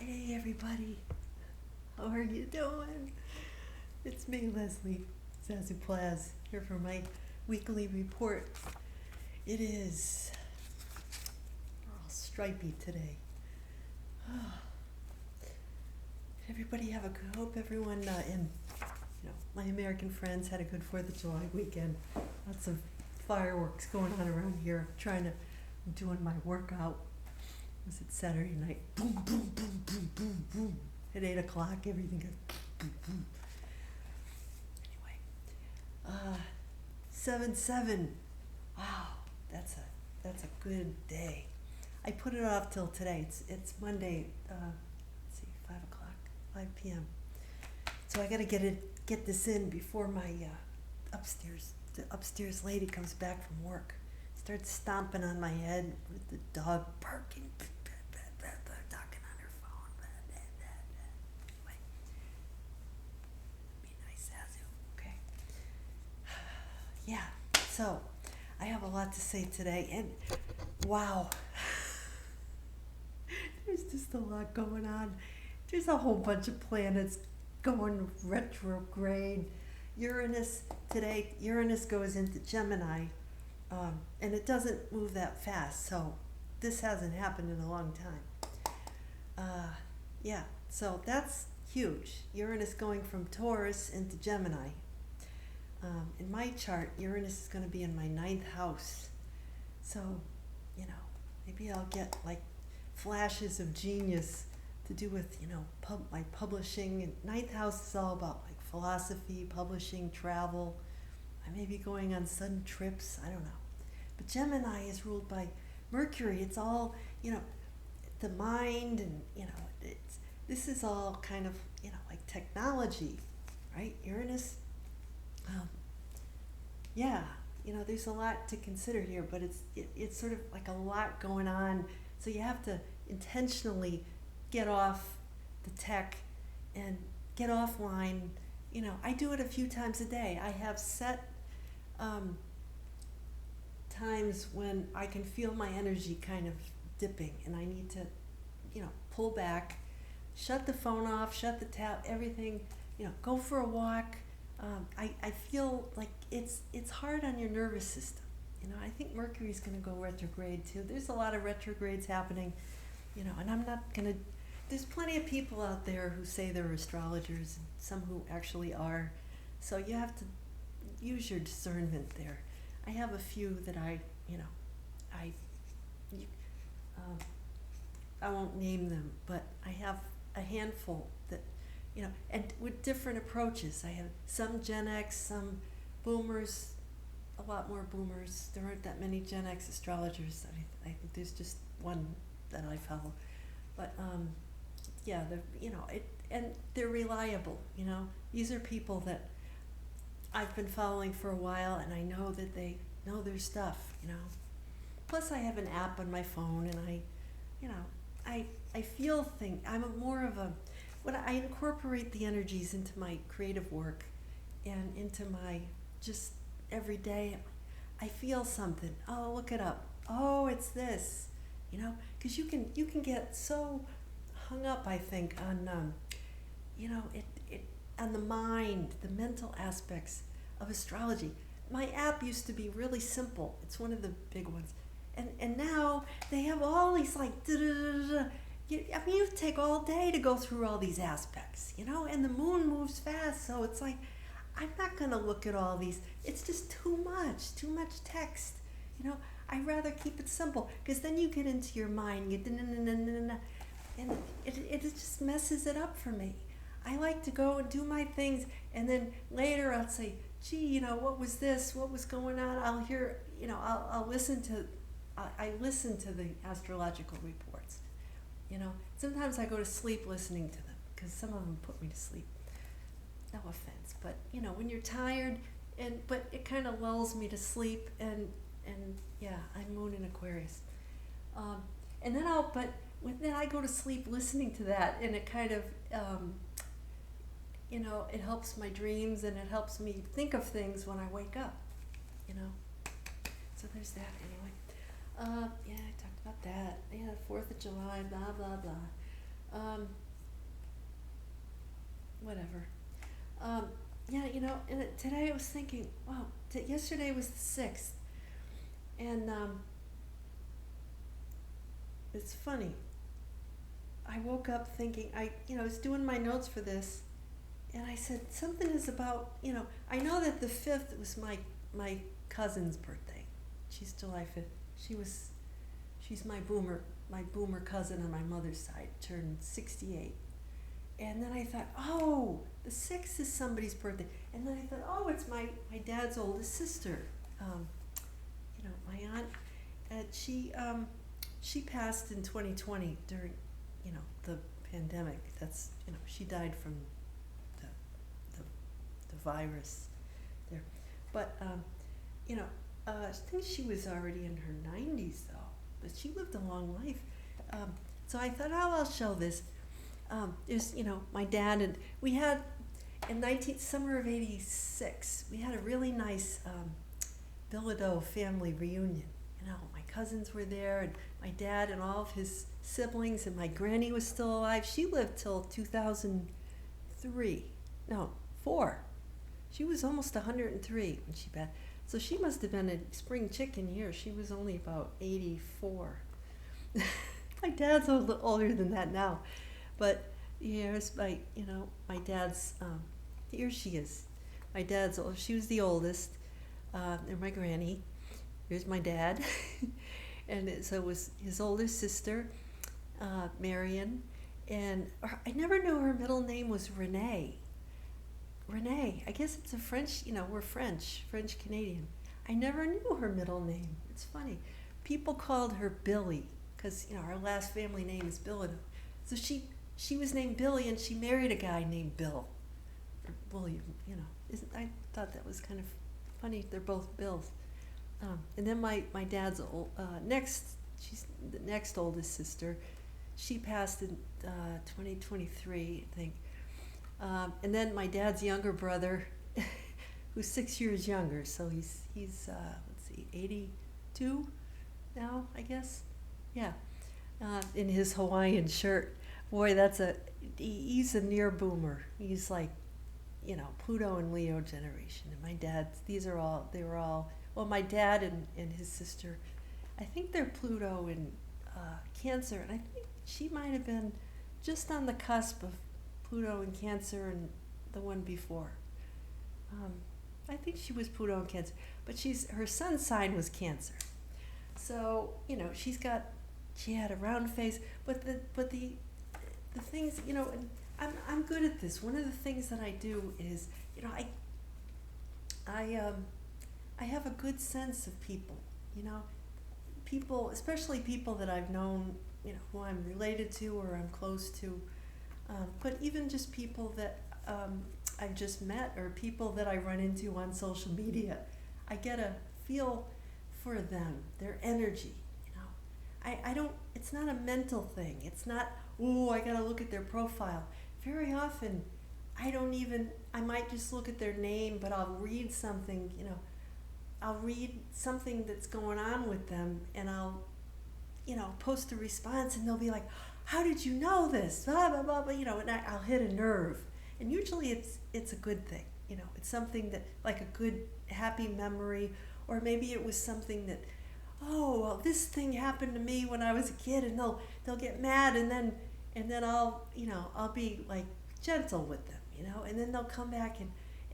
Hey everybody, how are you doing? It's me, Leslie, Zazoo Plazz, here for my weekly report. It is, we're all stripey today. Everybody have a good, hope everyone my American friends had a good 4th of July weekend. Lots of fireworks going on around here. I'm doing my workout. Was it Saturday night? Boom, boom, boom, boom, boom, boom. At 8 o'clock, everything goes boom, boom. Anyway, 7/7. Wow, that's a good day. I put it off till today. It's Monday. Let's see, 5 o'clock, 5 p.m. So I gotta get this in before my the upstairs lady comes back from work. Starts stomping on my head with the dog barking, talking on her phone. Anyway, be nice, Zazoo, okay? Yeah, so I have a lot to say today, and wow, there's just a lot going on. There's a whole bunch of planets going retrograde. Uranus goes into Gemini. And it doesn't move that fast, so this hasn't happened in a long time. So that's huge. Uranus going from Taurus into Gemini. In my chart, Uranus is going to be in my 9th house. So, maybe I'll get like flashes of genius to do with, my publishing. And 9th house is all about like philosophy, publishing, travel. I may be going on sudden trips, I don't know. But Gemini is ruled by Mercury. It's all, the mind, and, this is all kind of, like technology, right? Uranus, there's a lot to consider here, but it's sort of like a lot going on. So you have to intentionally get off the tech and get offline. I do it a few times a day. I have set times when I can feel my energy kind of dipping, and I need to, pull back, shut the phone off, shut the tap, everything, go for a walk. I feel like it's hard on your nervous system. I think Mercury's going to go retrograde too. There's a lot of retrogrades happening, and I'm not going to, there's plenty of people out there who say they're astrologers, and some who actually are. So you have to use your discernment there. I have a few that I won't name them, but I have a handful that, and with different approaches. I have some Gen X, some boomers, a lot more boomers. There aren't that many Gen X astrologers. I think there's just one that I follow. But and they're reliable. These are people that I've been following for a while, and I know that they know their stuff, Plus I have an app on my phone, and I feel things. I'm more of when I incorporate the energies into my creative work and into my just everyday, I feel something. Oh, look it up. Oh, it's this, because you can get so hung up, I think, on on the mind, the mental aspects of astrology. My app used to be really simple. It's one of the big ones. And now they have all these like, you take all day to go through all these aspects, and the moon moves fast. So it's like, I'm not going to look at all these. It's just too much text. I'd rather keep it simple, because then you get into your mind, and it just messes it up for me. I like to go and do my things, and then later I'll say, gee, what was this? What was going on? I'll hear, I'll listen to, I listen to the astrological reports. Sometimes I go to sleep listening to them, because some of them put me to sleep. No offense, but when you're tired, but it kind of lulls me to sleep, and I'm Moon in Aquarius, and then then I go to sleep listening to that, and it kind of it helps my dreams, and it helps me think of things when I wake up, So there's that anyway. I talked about that. 4th of July, blah, blah, blah. Um, whatever. Yeah, and today I was thinking, wow, yesterday was the 6th, and it's funny. I woke up thinking, I was doing my notes for this, and I said something is about, I know that the 5th was my cousin's birthday. She's July 5th. She's my boomer cousin on my mother's side, turned 68. And then I thought, oh, the 6th is somebody's birthday. And then I thought, oh, it's my dad's oldest sister. My aunt, she passed in 2020 during, the pandemic. That's, she died from the virus there. But, I think she was already in her 90s though, but she lived a long life. So I thought, oh, I'll show this. There's, my dad, and we had, in summer of 86, we had a really nice Billido family reunion. My cousins were there, and my dad and all of his siblings, and my granny was still alive. She lived till 2003. No, 4. She was almost 103 when she passed. So she must have been a spring chicken year. She was only about 84. My dad's a little older than that now. But here's my dad's, here she is. My dad's, she was the oldest, and my granny. Here's my dad. And so it was his older sister, Marion. And I never knew her middle name was Renee. Renee, I guess it's a French, we're French Canadian. I never knew her middle name. It's funny. People called her Billy, because, our last family name is Billido. So she was named Billy, and she married a guy named Bill, or William, I thought that was kind of funny. They're both Bills. And then my dad's she's the next oldest sister. She passed in 2023, I think. And then my dad's younger brother, who's 6 years younger, so he's 82 now, I guess. Yeah, in his Hawaiian shirt. Boy, he's a near boomer. He's like, Pluto and Leo generation. And my dad's, they were all, well, my dad and his sister, I think they're Pluto and Cancer, and I think she might have been just on the cusp of Pluto and Cancer and the one before. I think she was Pluto and Cancer, but her sun's sign was Cancer. So, she had a round face, but the things, and I'm good at this. One of the things that I do is, I have a good sense of people, people, especially people that I've known, who I'm related to or I'm close to, but even just people that I've just met or people that I run into on social media. I get a feel for them, their energy, I don't, it's not a mental thing. It's not, I gotta look at their profile. Very often, I might just look at their name, but I'll read something, I'll read something that's going on with them, and I'll, post a response, and they'll be like, how did you know this? Blah, blah, blah, blah, and I'll hit a nerve. And usually it's a good thing, it's something that, like a good, happy memory, or maybe it was something that, this thing happened to me when I was a kid, and they'll get mad, and then I'll, I'll be like gentle with them, and then they'll come back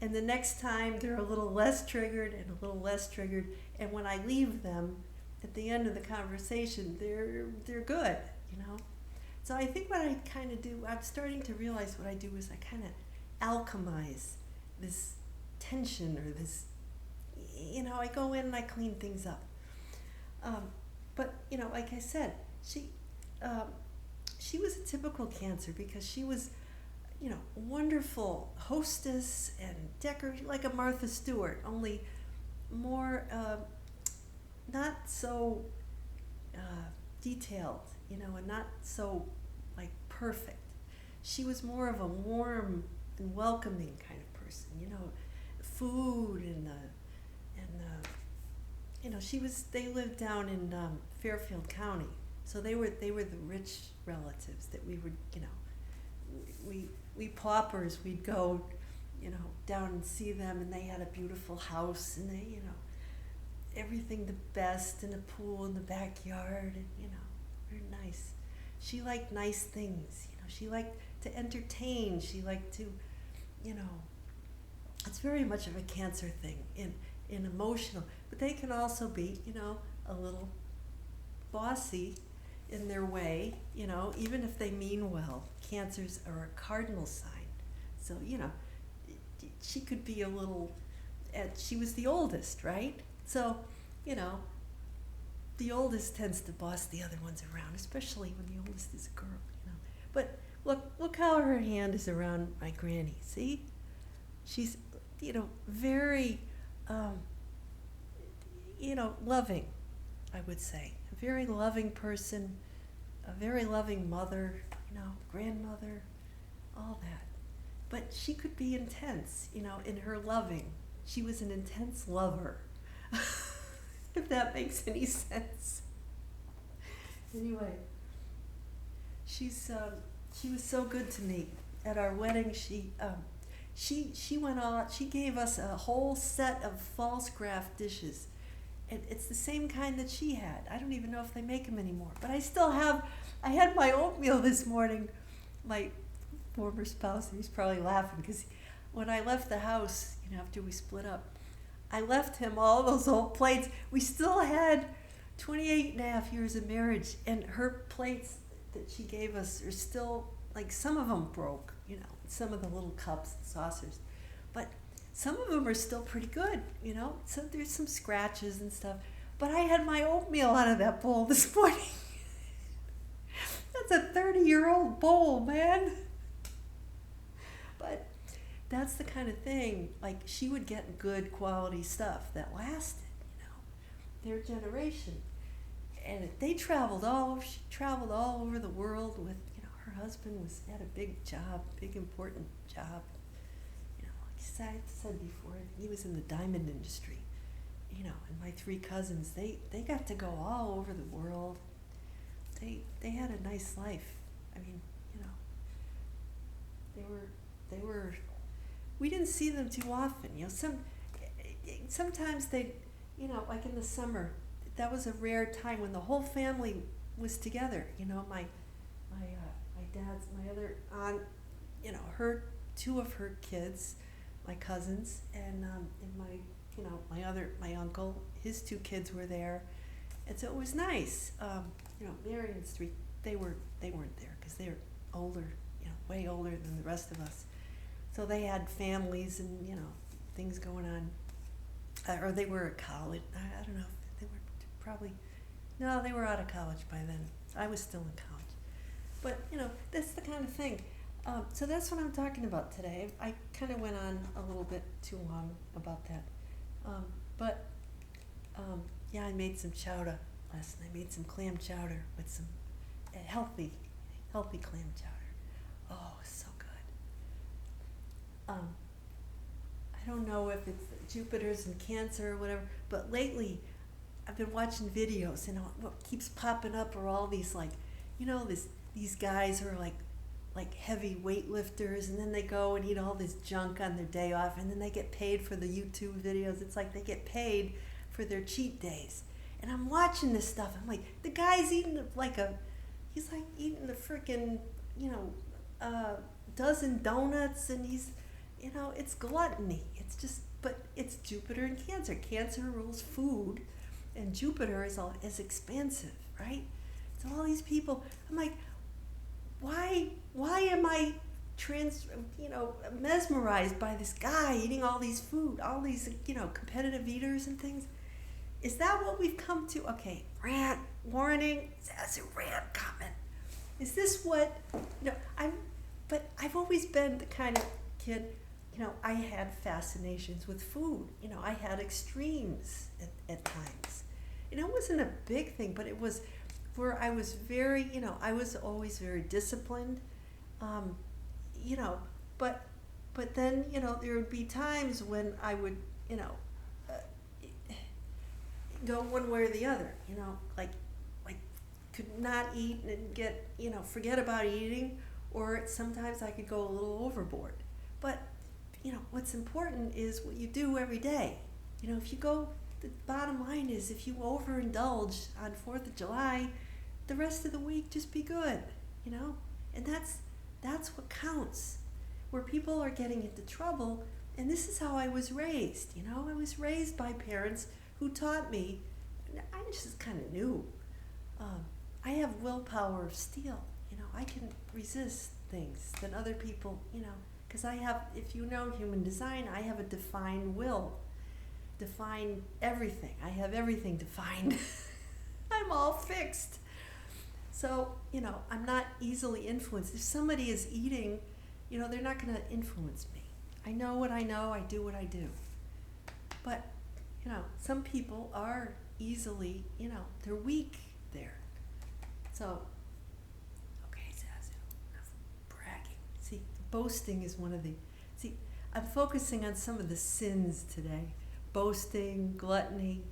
and the next time they're a little less triggered and a little less triggered, and when I leave them at the end of the conversation, they're good, So I think what I kind of do, I'm starting to realize what I do is I kind of alchemize this tension or this, I go in and I clean things up. But, like I said, she was a typical Cancer because she was, wonderful hostess and decorator, like a Martha Stewart, only more, not so detailed, and not so, like, perfect. She was more of a warm and welcoming kind of person, food and they lived down in Fairfield County, So they were the rich relatives that we would, you know, we paupers, we'd go, you know, down and see them, and they had a beautiful house, and they, you know, everything the best, and a pool in the backyard, and, you know, very nice. She liked nice things, you know, she liked to entertain, she liked to, you know, it's very much of a Cancer thing in emotional, but they can also be, you know, a little bossy in their way, you know, even if they mean well. Cancers are a cardinal sign. So, you know, she could be a little, she was the oldest, right? So, you know, the oldest tends to boss the other ones around, especially when the oldest is a girl, you know. But look how her hand is around my granny, see? She's, you know, very, you know, loving, I would say. A very loving person, a very loving mother, you know, grandmother, all that. But she could be intense, you know, in her loving. She was an intense lover, if that makes any sense. Anyway, she was so good to me. At our wedding, she went on. She gave us a whole set of false craft dishes, and it's the same kind that she had. I don't even know if they make them anymore, but I still have. I had my oatmeal this morning. My former spouse, he's probably laughing because when I left the house, you know, after we split up, I left him all those old plates. We still had 28 and a half years of marriage, and her plates that she gave us are still, like, some of them broke, you know, some of the little cups and saucers, but some of them are still pretty good, you know. So there's some scratches and stuff, but I had my oatmeal out of that bowl this morning. That's a 30-year-old bowl, man. But that's the kind of thing, like, she would get good quality stuff that lasted, you know, their generation. And they traveled she traveled all over the world with, you know, her husband had a big job, big important job. You know, like I said before, he was in the diamond industry, you know, and my three cousins, they got to go all over the world. They had a nice life. I mean, you know, they were, we didn't see them too often, you know. Sometimes they, you know, like in the summer, that was a rare time when the whole family was together, you know. My dad's, my other aunt, you know, two of her kids, my cousins, and my, you know, my uncle, his two kids were there, and so it was nice. You know, Mary and Street, they weren't there because they're older, you know, way older than the rest of us. So they had families and, you know, things going on, or they were at college. I don't know if they were probably, no, they were out of college by then. I was still in college. But, you know, that's the kind of thing. So that's what I'm talking about today. I kind of went on a little bit too long about that. Yeah, I made some chowder last night. I made some clam chowder with some healthy clam chowder. Oh, it's so good. I don't know if it's Jupiter's in Cancer or whatever, but lately I've been watching videos, and what keeps popping up are all these, like, you know, these guys who are like heavy weightlifters, and then they go and eat all this junk on their day off, and then they get paid for the YouTube videos. It's like they get paid for their cheat days. And I'm watching this stuff. I'm like, the guy's eating he's like eating a freaking, you know, dozen donuts, and he's, you know, it's gluttony. It's just, but it's Jupiter and Cancer. Cancer rules food, and Jupiter is expansive, right? So all these people, I'm like, why am I mesmerized by this guy eating all these food, all these, you know, competitive eaters and things? Is that what we've come to? Okay, rant, warning, Zazoo rant comment. Is this what, you know, I've always been the kind of kid, you know, I had fascinations with food. You know, I had extremes at times. You know, it wasn't a big thing, but it was where I was very, you know, I was always very disciplined, you know, but then, you know, there would be times when I would, you know, go one way or the other, you know, like could not eat and get, forget about eating, or sometimes I could go a little overboard. But, what's important is what you do every day. If you go, the bottom line is if you overindulge on 4th of July, the rest of the week just be good, and that's what counts. Where people are getting into trouble, and this is how I was raised, I was raised by parents who taught me, I just kind of knew, I have willpower of steel, I can resist things that other people, because I have, if you know human design, I have a defined will, define everything, I have everything defined, I'm all fixed. So, I'm not easily influenced. If somebody is eating, they're not going to influence me. I know what I know, I do what I do. But, some people are easily, they're weak there. So, okay, Zazoo, enough bragging. See, boasting is one of the, I'm focusing on some of the sins today. Boasting, gluttony,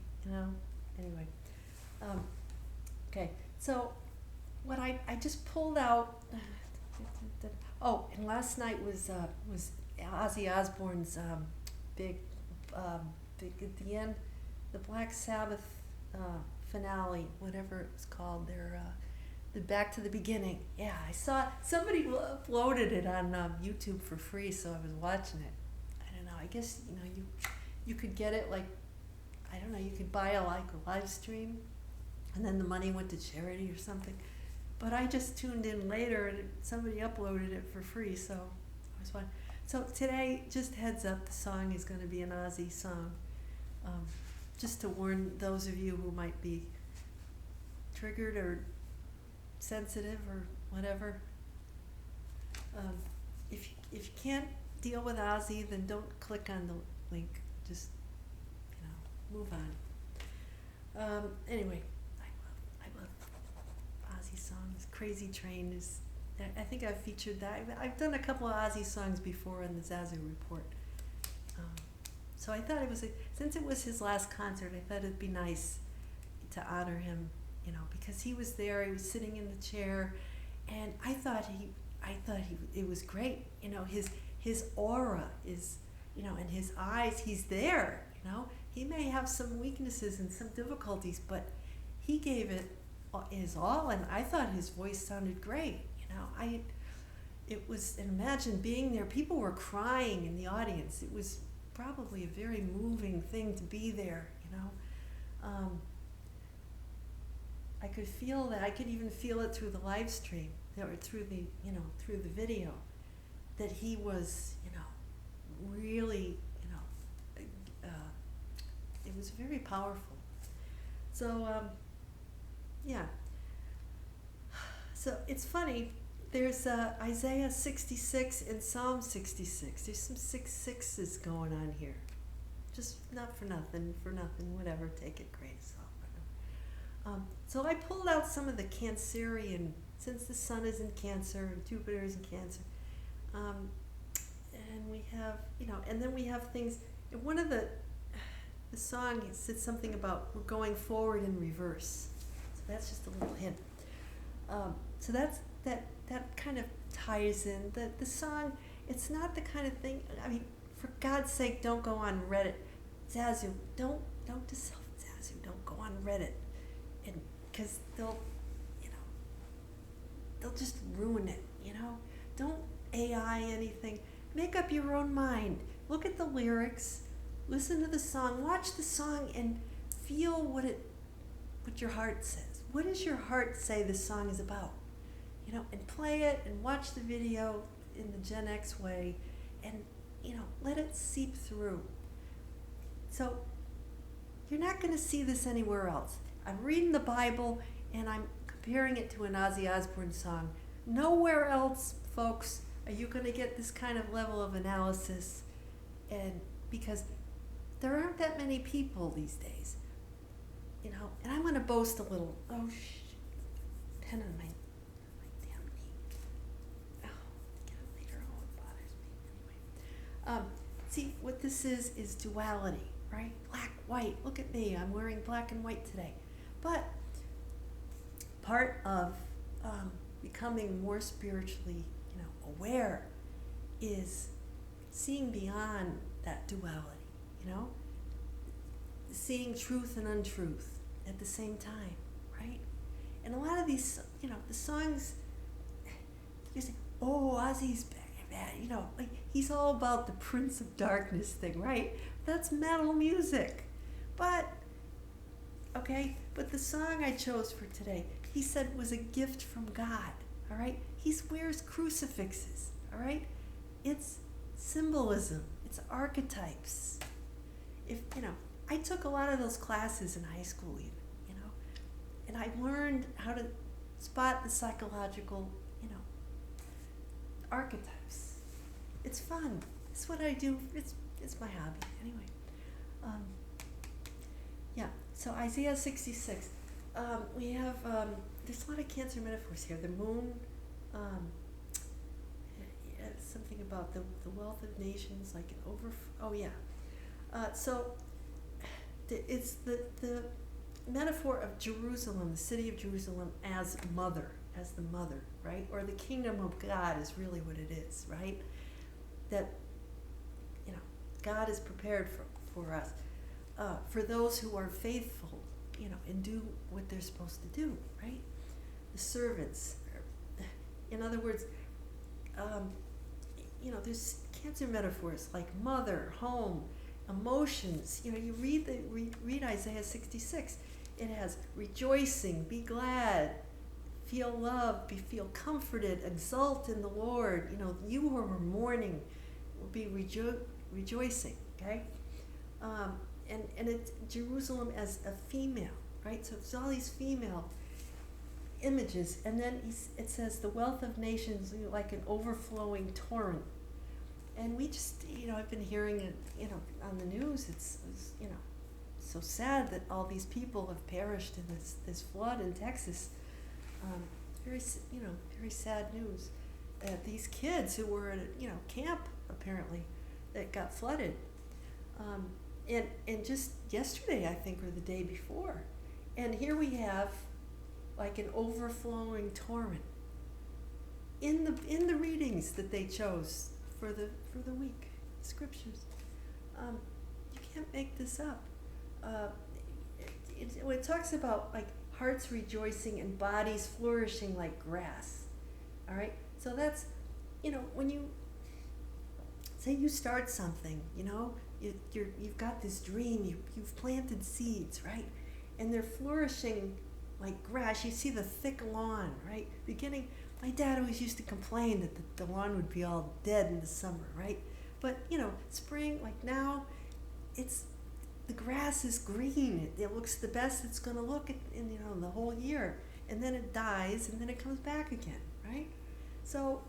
anyway. Okay, so what I just pulled out, and last night was Ozzy Osbourne's big at the end, the Black Sabbath finale, whatever it was called, the Back to the Beginning. Yeah, I saw somebody uploaded it on YouTube for free, so I was watching it. I don't know. I guess you could get it like, I don't know. You could buy a live stream, and then the money went to charity or something. But I just tuned in later, and somebody uploaded it for free, so I was watching. So today, just heads up, the song is going to be an Ozzy song. Just to warn those of you who might be triggered or sensitive or whatever. If you can't deal with Ozzy, then don't click on the link. Just move on. Anyway, I love Ozzy songs. Crazy Train is. I think I've featured that. I've done a couple of Ozzy songs before on the Zazoo Report. So I thought since it was his last concert, I thought it'd be nice to honor him, because he was there, he was sitting in the chair, and I thought it was great. His aura is, and his eyes, he's there, He may have some weaknesses and some difficulties, but he gave it his all, and I thought his voice sounded great. And imagine being there. People were crying in the audience. It was probably a very moving thing to be there, I could feel that. I could even feel it through the live stream, or through the video, that he was, really, it was very powerful. So, yeah. So it's funny. There's Isaiah 66 and Psalm 66. There's some 6/6s going on here. Just not for nothing, whatever. Take it, grain of salt. So I pulled out some of the Cancerian, since the Sun is in Cancer and Jupiter is in Cancer. And we have, and then we have things. One of the song said something about we're going forward in reverse. So that's just a little hint. So that kind of ties in. The song, it's not the kind of thing, for God's sake, don't go on Reddit. Zazoo, don't go on Reddit. And because they'll just ruin it, Don't AI anything. Make up your own mind. Look at the lyrics, listen to the song, watch the song, and feel what your heart says. What does your heart say the song is about? And play it and watch the video in the Gen X way, and let it seep through. So you're not going to see this anywhere else. I'm reading the Bible and I'm comparing it to an Ozzy Osbourne song. Nowhere else, folks, are you going to get this kind of level of analysis, and because there aren't that many people these days, and I'm going to boast a little. Oh, pen on my damn knee. Oh, get it later. Oh, it bothers me. Anyway, see, what this is duality, right? Black, white. Look at me. I'm wearing black and white today. But part of becoming more spiritually, aware is seeing beyond that duality, seeing truth and untruth at the same time, right? And a lot of these, the songs, you say, oh, Ozzy's bad, like he's all about the Prince of Darkness thing, right? That's metal music. But the song I chose for today, he said was a gift from God, all right? He wears crucifixes, all right? It's symbolism, it's archetypes. I took a lot of those classes in high school even, and I learned how to spot the psychological, archetypes. It's fun. It's what I do. It's my hobby. Anyway, so Isaiah 66. We have, there's a lot of Cancer metaphors here. The moon, something about the wealth of nations, like an it's the metaphor of Jerusalem, the city of Jerusalem, as the mother, right? Or the kingdom of God is really what it is, right? That, God is prepared for us, for those who are faithful, and do what they're supposed to do, right? The servants. In other words, there's Cancer metaphors like mother, home, emotions. You read Isaiah 66. It has rejoicing, be glad, feel love, feel comforted, exult in the Lord. You who are mourning will be rejoicing. Okay, and it's Jerusalem as a female, right? So it's all these female images, and then it says the wealth of nations like an overflowing torrent. And we just, I've been hearing it, on the news. It's so sad that all these people have perished in this flood in Texas. Very sad news. These kids who were at camp apparently that got flooded, and just yesterday I think or the day before, and here we have like an overflowing torrent in the readings that they chose for the week, scriptures. You can't make this up. It talks about like hearts rejoicing and bodies flourishing like grass. All right, so that's when you say you start something, you've got this dream, you've planted seeds, right, and they're flourishing like grass. You see the thick lawn, right? My dad always used to complain that the lawn would be all dead in the summer, right? But spring, like now, the grass is green. It looks the best it's going to look in the whole year, and then it dies, and then it comes back again, right? So,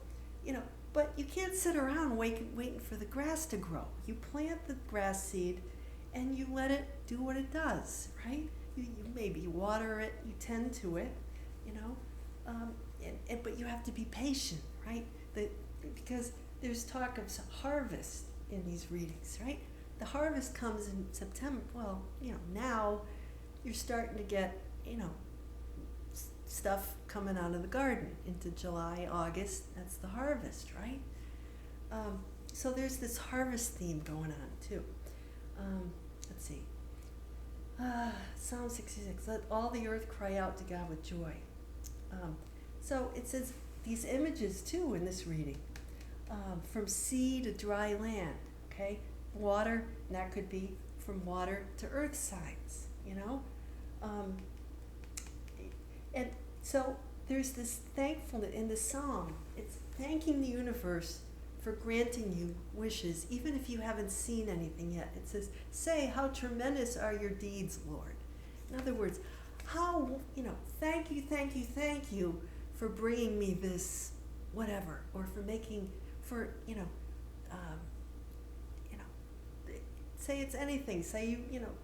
but you can't sit around waiting for the grass to grow. You plant the grass seed, and you let it do what it does, right? You maybe water it, you tend to it, but you have to be patient, right? Because there's talk of harvest in these readings, right? The harvest comes in September. Well, now you're starting to get, stuff coming out of the garden into July, August. That's the harvest, right? So there's this harvest theme going on too. Let's see. Psalm 66. Let all the earth cry out to God with joy. So it says these images too in this reading, from sea to dry land. Okay, water, and that could be from water to earth signs. And so there's this thankfulness in the psalm. It's thanking the universe for granting you wishes, even if you haven't seen anything yet. It says, say, how tremendous are your deeds, Lord. In other words, how, thank you for bringing me this whatever, or for making, say it's anything. Say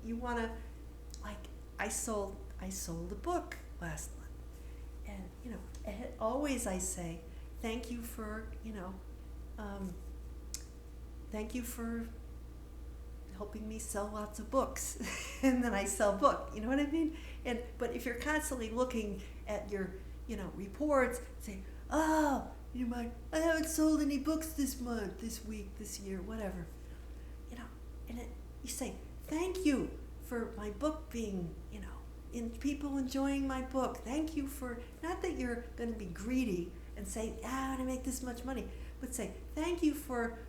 you want to, like, I sold a book last month, and always I say, thank you for, thank you for helping me sell lots of books, and then I sell book. You know what I mean? But if you're constantly looking at your, reports, saying, oh, I haven't sold any books this month, this week, this year, whatever. You say, thank you for my book being, in people enjoying my book. Thank you for, not that you're going to be greedy and say, I want to make this much money, but say, thank you for,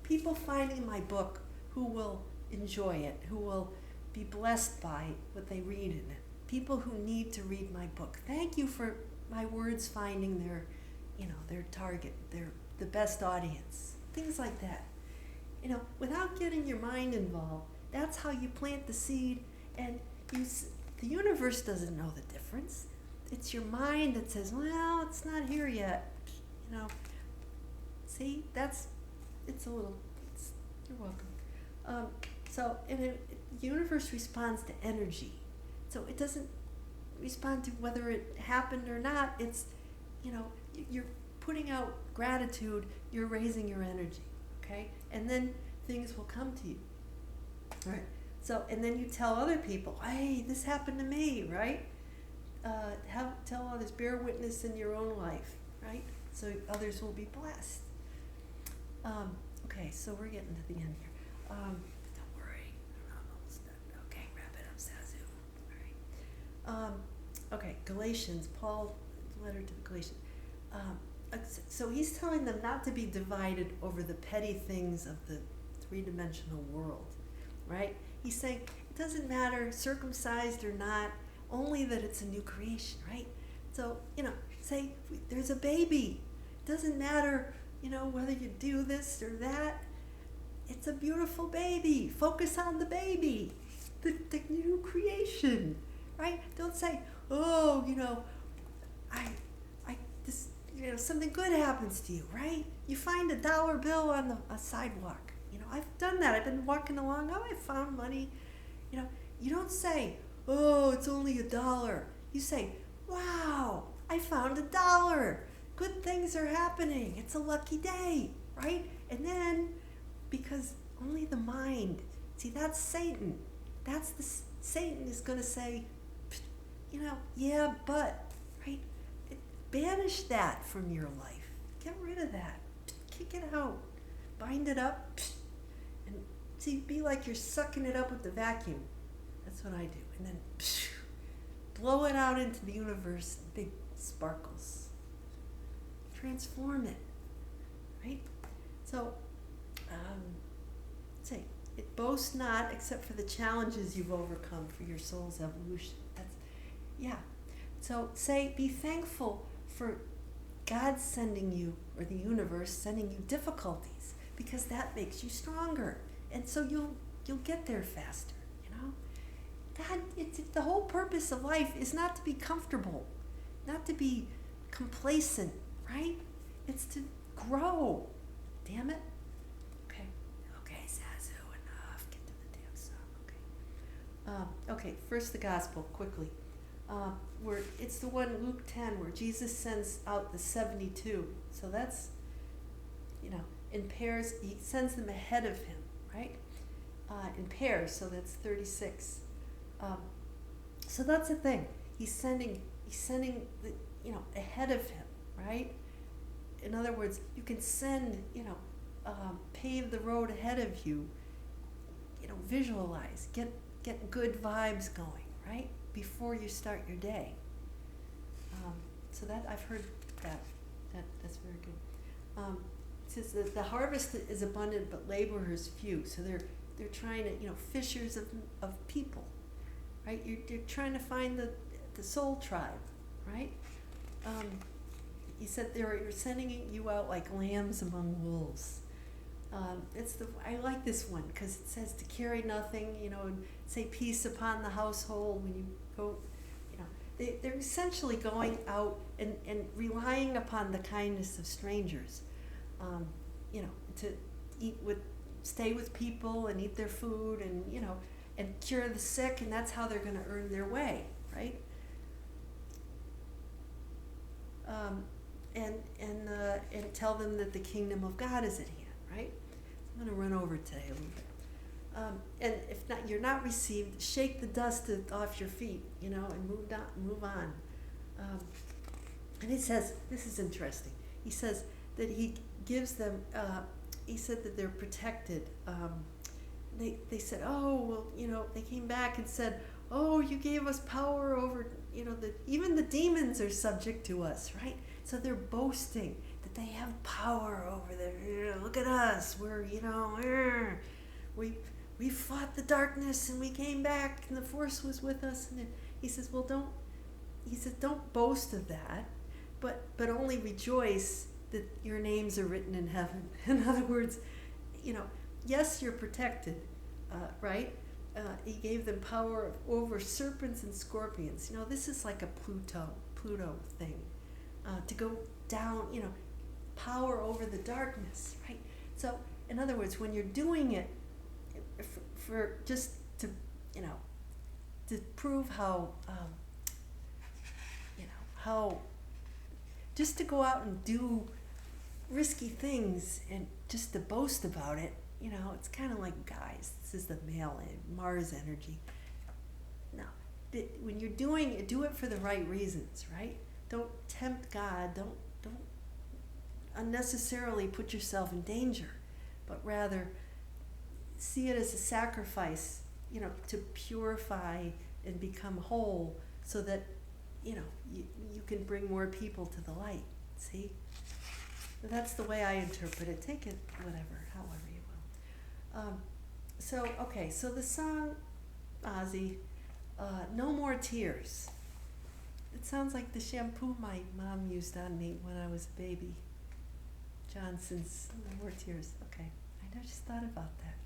people finding my book who will enjoy it, who will be blessed by what they read in it. People who need to read my book. Thank you for my words finding their target, the best audience. Things like that. Without getting your mind involved, that's how you plant the seed, and the universe doesn't know the difference. It's your mind that says, well, it's not here yet. See, you're welcome. The universe responds to energy. So it doesn't respond to whether it happened or not. It's, you're putting out gratitude, you're raising your energy, okay? And then things will come to you, right? So, and then you tell other people, hey, this happened to me, right? Tell others, bear witness in your own life, right? So others will be blessed. Okay, so we're getting to the end here. Don't worry, I'm almost done. Okay, wrap it up, Zazoo. All right. Okay, Galatians, Paul's letter to the Galatians. So he's telling them not to be divided over the petty things of the three-dimensional world, right? He's saying it doesn't matter, circumcised or not, only that it's a new creation, right? So, say there's a baby. It doesn't matter, whether you do this or that. It's a beautiful baby. Focus on the baby, the new creation, right? Don't say, oh, something good happens to you, right? You find a dollar bill on a sidewalk. I've done that. I've been walking along. Oh, I found money. You don't say, oh, it's only $1. You say, wow, I found $1. Good things are happening. It's a lucky day, right? And then, because only the mind, see, that's Satan. Satan is going to say, yeah, but, right? Banish that from your life. Get rid of that. Kick it out. Bind it up. And see, be like you're sucking it up with the vacuum. That's what I do. And then blow it out into the universe in big sparkles. Transform it. Right? So, say, it boasts not except for the challenges you've overcome for your soul's evolution. So say, be thankful for God sending you, or the universe sending you difficulties, because that makes you stronger, and so you'll get there faster. God, the whole purpose of life is not to be comfortable, not to be complacent, right? It's to grow. Damn it. Okay, Zazoo, enough. Get to the damn song. Okay. First the gospel quickly. Where it's the one, Luke 10, where Jesus sends out the 72. So that's, in pairs. He sends them ahead of him, right? In pairs, so that's 36. So that's the thing. He's sending ahead of him, right? In other words, you can send, pave the road ahead of you. Visualize, get good vibes going, right? Before you start your day. So that I've heard that's very good. It says that the harvest is abundant, but laborers few. So they're trying to, fishers of people, right? You're trying to find the soul tribe, right? He said you're sending you out like lambs among wolves. I like this one because it says to carry nothing, and say peace upon the household when you go, they're essentially going out and relying upon the kindness of strangers, to stay with people and eat their food and cure the sick, and that's how they're going to earn their way, right? And tell them that the kingdom of God is at hand, right? I'm going to run over today a little bit. And if not, you're not received, shake the dust off your feet, and move on. And he says, this is interesting. He says that he gives them, he said that they're protected. They said, oh, well, they came back and said, oh, you gave us power over, even the demons are subject to us, right? So they're boasting that they have power over them. Look at us, we fought the darkness and we came back and the force was with us. And he says, well, don't boast of that, but only rejoice that your names are written in heaven. In other words, yes, you're protected, right? He gave them power over serpents and scorpions. This is like a Pluto thing, to go down, power over the darkness, right? So, in other words, when you're doing it for just to, to prove how, just to go out and do risky things and just to boast about it, it's kind of like, guys, this is the male Mars energy. No, when you're doing it, do it for the right reasons, right? Don't tempt God. Don't unnecessarily put yourself in danger, but rather see it as a sacrifice, to purify and become whole, so that you can bring more people to the light. See? That's the way I interpret it. Take it whatever, however you will. So the song, Ozzy, No More Tears. It sounds like the shampoo my mom used on me when I was a baby. Johnson's No More Tears. Okay, I just thought about that.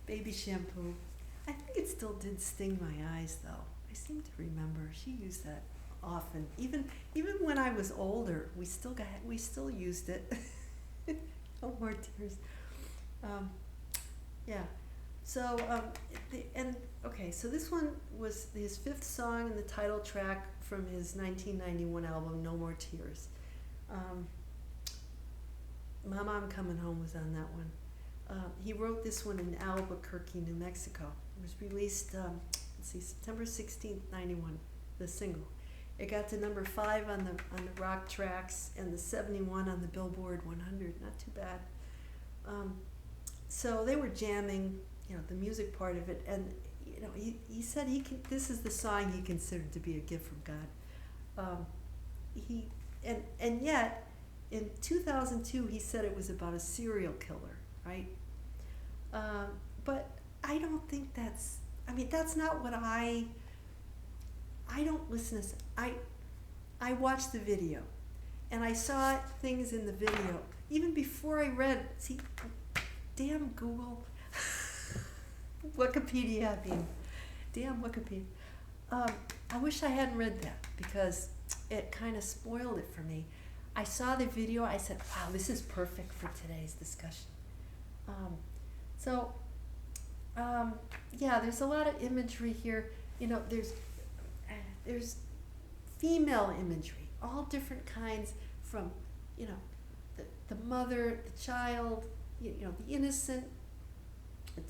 Baby shampoo. I think it still did sting my eyes, though. I seem to remember she used that often. Even when I was older, we still used it. No More Tears. Yeah. So so this one was his fifth song and the title track from his 1991 album No More Tears. Mama, I'm Coming Home was on that one. He wrote this one in Albuquerque, New Mexico. It was released, September 16th, 91, the single. It got to number 5 on the rock tracks and the 71 on the Billboard 100. Not too bad. So they were jamming, the music part of it, and he said this is the song he considered to be a gift from God. And yet in 2002 he said it was about a serial killer, right? But I don't think that's not what I don't listen to. I watched the video, and I saw things in the video even before I read. See, damn Google, Wikipedia. Damn Wikipedia. I wish I hadn't read that because it kind of spoiled it for me. I saw the video. I said, "Wow, this is perfect for today's discussion." There's a lot of imagery here. There's female imagery, all different kinds, from the mother, the child, the innocent,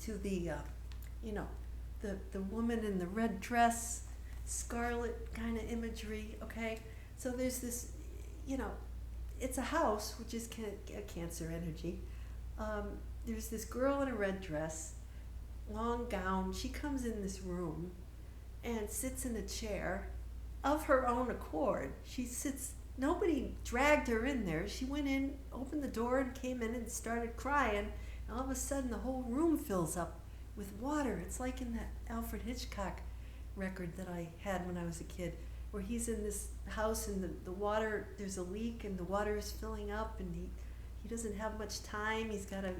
to the the woman in the red dress, scarlet kind of imagery. Okay, so there's this, it's a house, which is a Cancer energy. There's this girl in a red dress, long gown. She comes in this room and sits in a chair of her own accord. She sits, nobody dragged her in there. She went in, opened the door, and came in and started crying. And all of a sudden, the whole room fills up with water. It's like in that Alfred Hitchcock record that I had when I was a kid, where he's in this house and the water, there's a leak and the water is filling up, and he doesn't have much time. He's got to,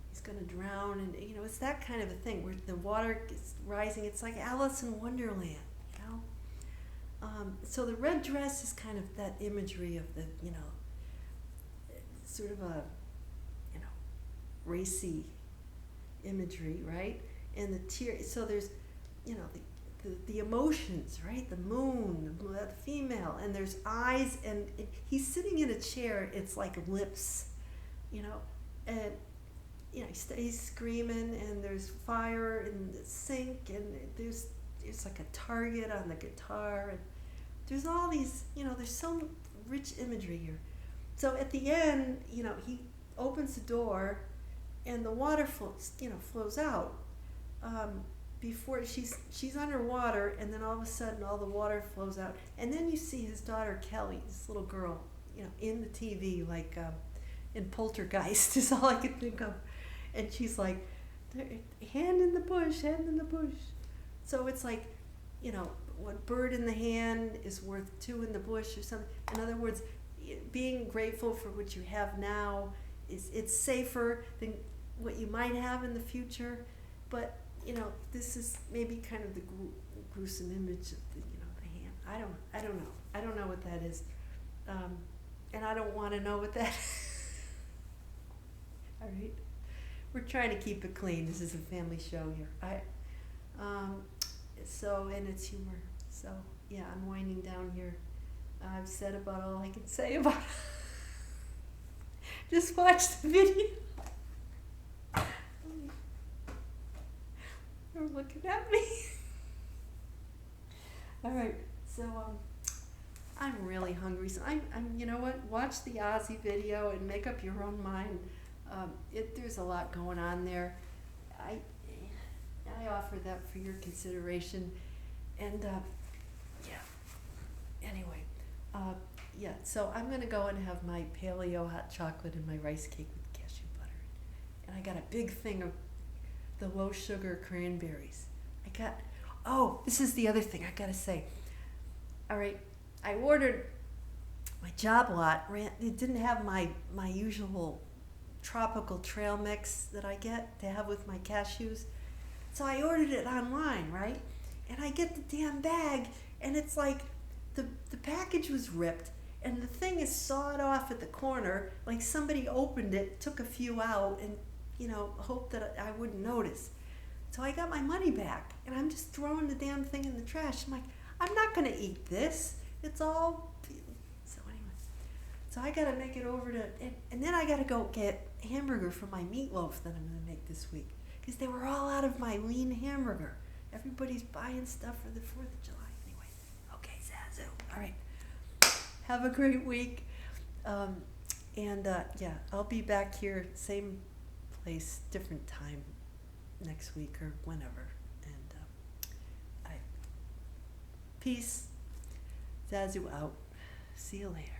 he's going to drown, and it's that kind of a thing where the water is rising. It's like Alice in Wonderland, so the red dress is kind of that imagery of the, sort of a, racy imagery, right? And the tear. So there's, the emotions, right? The moon, the female, and there's eyes, and he's sitting in a chair. It's like lips, and he stays screaming, and there's fire in the sink, and there's like a target on the guitar, and there's all these, there's so rich imagery here. So at the end, he opens the door, and the water flows out. Before she's underwater, and then all of a sudden all the water flows out, and then you see his daughter Kelly, this little girl, in the TV, like in Poltergeist is all I could think of, and she's like, hand in the bush, hand in the bush. So it's like, what bird in the hand is worth two in the bush or something. In other words, being grateful for what you have now it's safer than what you might have in the future, but this is maybe kind of the gruesome image of the hand. I don't know what that is, and I don't want to know what that is. All right, we're trying to keep it clean. This is a family show here. So, and it's humor. So yeah, I'm winding down here. I've said about all I can say about it. Just watch the video. They're looking at me. All right, so I'm really hungry. So I'm you know what? Watch the Ozzy video and make up your own mind. There's a lot going on there. I offer that for your consideration. And yeah. Anyway, yeah. So I'm gonna go and have my paleo hot chocolate and my rice cake with cashew butter, and I got a big thing of the low sugar cranberries. This is the other thing I gotta say. All right, I ordered my job lot. It didn't have my usual tropical trail mix that I get to have with my cashews. So I ordered it online, right? And I get the damn bag, and it's like the package was ripped, and the thing is sawed off at the corner, like somebody opened it, took a few out, and hoped that I wouldn't notice. So I got my money back, and I'm just throwing the damn thing in the trash. I'm like, I'm not gonna eat this. It's all, so anyway. So I gotta make it over to, and then I gotta go get hamburger for my meatloaf that I'm gonna make this week, because they were all out of my lean hamburger. Everybody's buying stuff for the 4th of July. Anyway, okay, Zazoo. All right. Have a great week. Yeah, I'll be back here, same place, different time next week or whenever. And peace. Zazoo out. See you later.